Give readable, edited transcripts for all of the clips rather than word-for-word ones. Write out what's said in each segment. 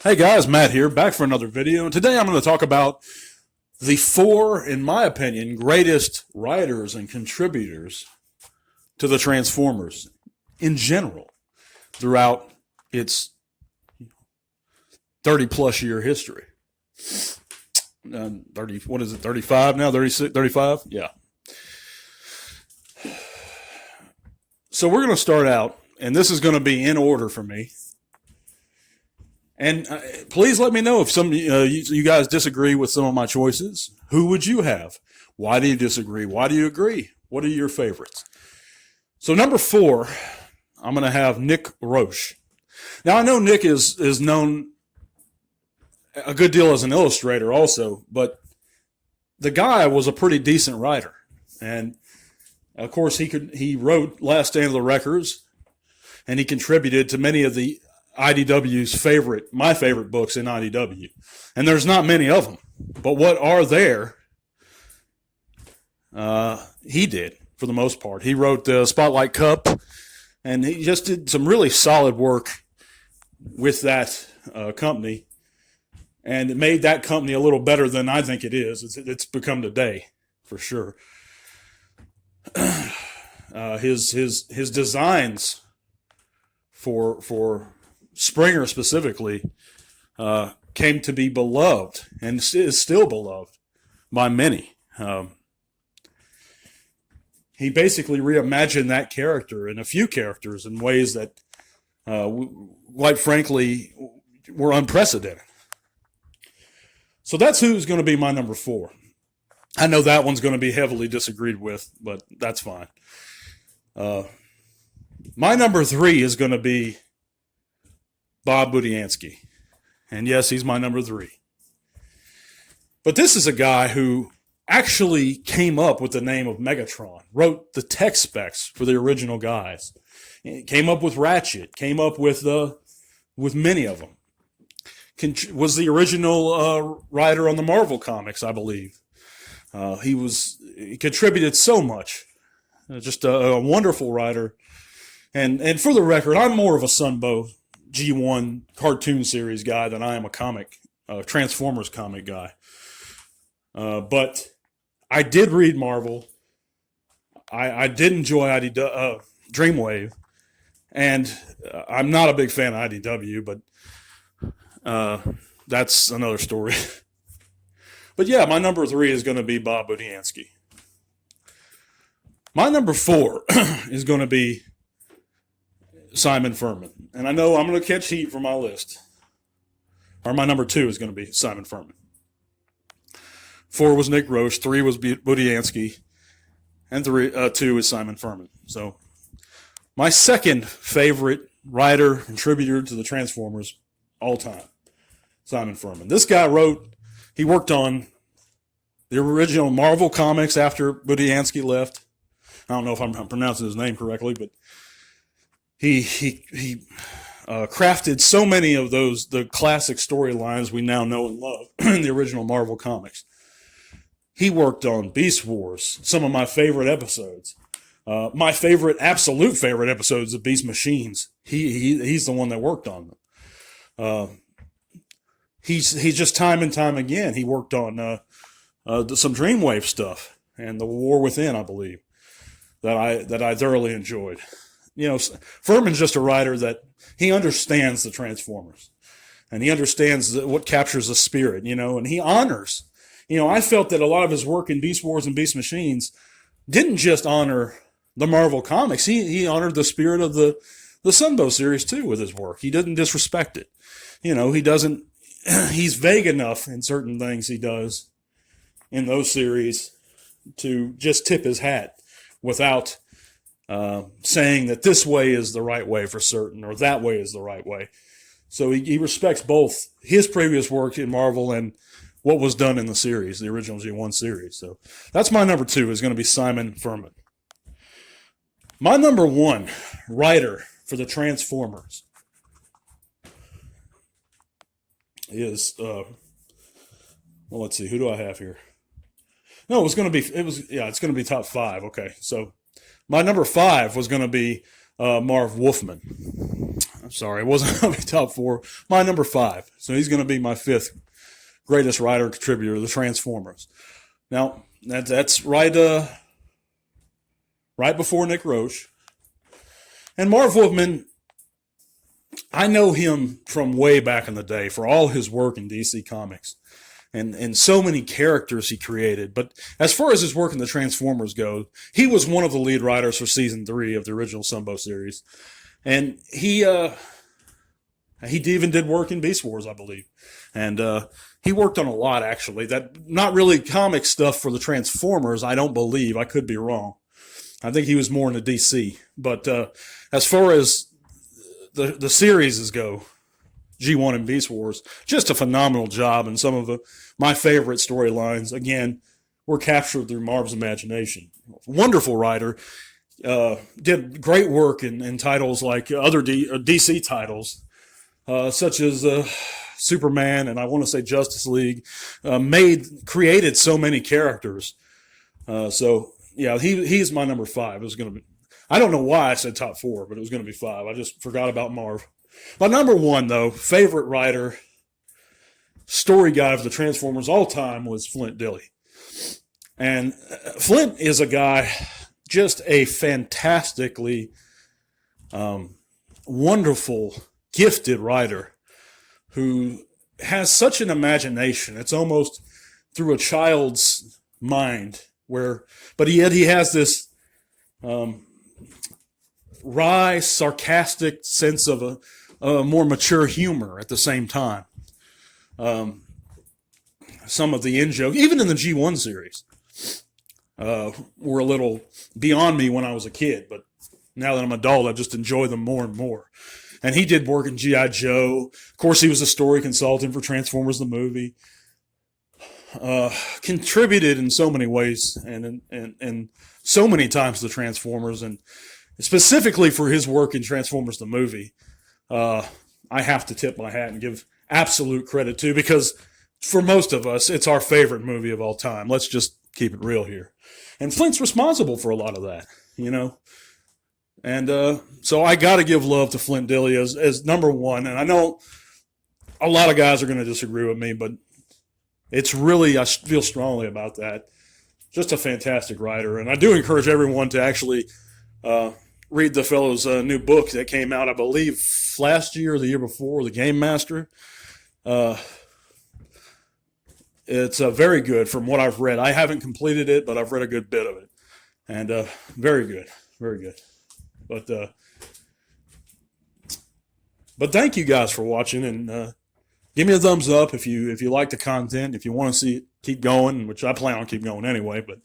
Hey guys, Matt here, back for another video. And today I'm going to talk about the four, in my opinion, greatest writers and contributors to the Transformers in general throughout its 30-plus year history. 35 now? 36, 35? Yeah. So we're going to start out, and this is going to be in order for me. And please let me know if some you guys disagree with some of my choices. Who would you have? Why do you disagree? Why do you agree? What are your favorites? So number 4, I'm going to have Nick Roche. Now I know Nick is known a good deal as an illustrator also, but the guy was a pretty decent writer. And of course he wrote Last Stand of the Wreckers, and he contributed to many of the IDW's my favorite books in IDW. And there's not many of them. But what are there, he did, for the most part. He wrote the Spotlight Cup, and he just did some really solid work with that company. And it made that company a little better than I think it is. It's become today, for sure. His designs for Springer specifically came to be beloved and is still beloved by many. He basically reimagined that character and a few characters in ways that, quite frankly, were unprecedented. So that's who's going to be my number 4. I know that one's going to be heavily disagreed with, but that's fine. My number 3 is going to be Bob Budianski. And yes, he's my number 3. But this is a guy who actually came up with the name of Megatron, wrote the tech specs for the original guys, came up with Ratchet, came up with many of them. Was the original writer on the Marvel comics, I believe. He contributed so much. Just a wonderful writer. And for the record, I'm more of a Sunbow G1 cartoon series guy than I am a Transformers comic guy. But I did read Marvel. I did enjoy Dreamwave. And I'm not a big fan of IDW, but that's another story. But yeah, my number 3 is going to be Bob Budianski. My number 4 is going to be Simon Furman. And I know I'm going to catch heat for my list. Or my number 2 is going to be Simon Furman. 4 was Nick Roche, 3 was Budianski, and 2 is Simon Furman. So my second favorite writer, contributor to the Transformers all time, Simon Furman. This guy he worked on the original Marvel comics after Budianski left. I don't know if I'm pronouncing his name correctly, but he crafted so many of the classic storylines we now know and love in the original Marvel comics. He worked on Beast Wars, some of my favorite episodes. My absolute favorite episodes of Beast Machines. He's the one that worked on them. He's just time and time again, he worked on some Dreamwave stuff and the War Within, I believe, that I thoroughly enjoyed. You know, Furman's just a writer that he understands the Transformers, and he understands what captures the spirit, and he honors. I felt that a lot of his work in Beast Wars and Beast Machines didn't just honor the Marvel comics. He honored the spirit of the Sunbow series too with his work. He didn't disrespect it. He doesn't. He's vague enough in certain things he does in those series to just tip his hat without saying that this way is the right way for certain or that way is the right way. So he respects both his previous work in Marvel and what was done in the series, the original G1 series. So that's my number 2 is going to be Simon Furman. My number 1 writer for the Transformers is, let's see, who do I have here? No, it's going to be top 5. Okay, so my number 5 was going to be Marv Woofman. I'm sorry, it wasn't going to be top 4. My number 5. So he's going to be my 5th greatest writer contributor to the Transformers. Now, that's right before Nick Roche. And Marv Woofman, I know him from way back in the day for all his work in DC Comics and so many characters he created. But as far as his work in the Transformers go, he was one of the lead writers for season 3 of the original Sunbow series. And he even did work in Beast Wars, I believe. And he worked on a lot, actually. That not really comic stuff for the Transformers, I don't believe. I could be wrong. I think he was more into DC. But as far as the series go, G1 and Beast Wars, just a phenomenal job. And some of my favorite storylines, again, were captured through Marv's imagination. Wonderful writer. Did great work in titles like other DC titles, such as Superman and I want to say Justice League. Created so many characters. So yeah, he's my number 5. It was going to be. I don't know why I said top 4, but it was going to be 5. I just forgot about Marv. My number 1, though, favorite writer, story guy of the Transformers all time was Flint Dille. And Flint is a guy, just a fantastically wonderful, gifted writer who has such an imagination. It's almost through a child's mind, but yet he has this wry, sarcastic sense of a more mature humor at the same time. Some of the in-jokes, even in the G1 series, were a little beyond me when I was a kid, but now that I'm an adult, I just enjoy them more and more. And he did work in G.I. Joe. Of course, he was a story consultant for Transformers the movie. Contributed in so many ways and so many times to Transformers, and specifically for his work in Transformers the movie, I have to tip my hat and give absolute credit to, because for most of us, it's our favorite movie of all time. Let's just keep it real here. And Flint's responsible for a lot of that, you know. And so I got to give love to Flint Dille as number 1. And I know a lot of guys are going to disagree with me, but it's really, I feel strongly about that. Just a fantastic writer. And I do encourage everyone to actually read the fellow's new book that came out, I believe, last year or the year before, The Game Master. It's very good from what I've read. I haven't completed it, but I've read a good bit of it. And very good, very good. But thank you guys for watching, and give me a thumbs up if you like the content. If you want to see it keep going, which I plan on keep going anyway. But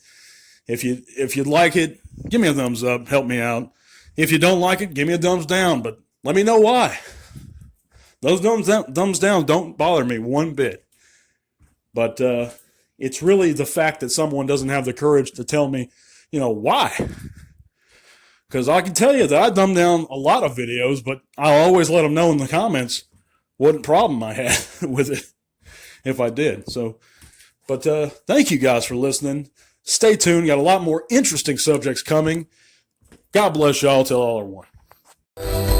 if you'd like it, give me a thumbs up. Help me out. If you don't like it, give me a thumbs down. But let me know why. Those thumbs down don't bother me one bit. But it's really the fact that someone doesn't have the courage to tell me, why. Because I can tell you that I dumb down a lot of videos, but I'll always let them know in the comments what problem I had with it if I did. But thank you guys for listening. Stay tuned. Got a lot more interesting subjects coming. God bless y'all till all are one.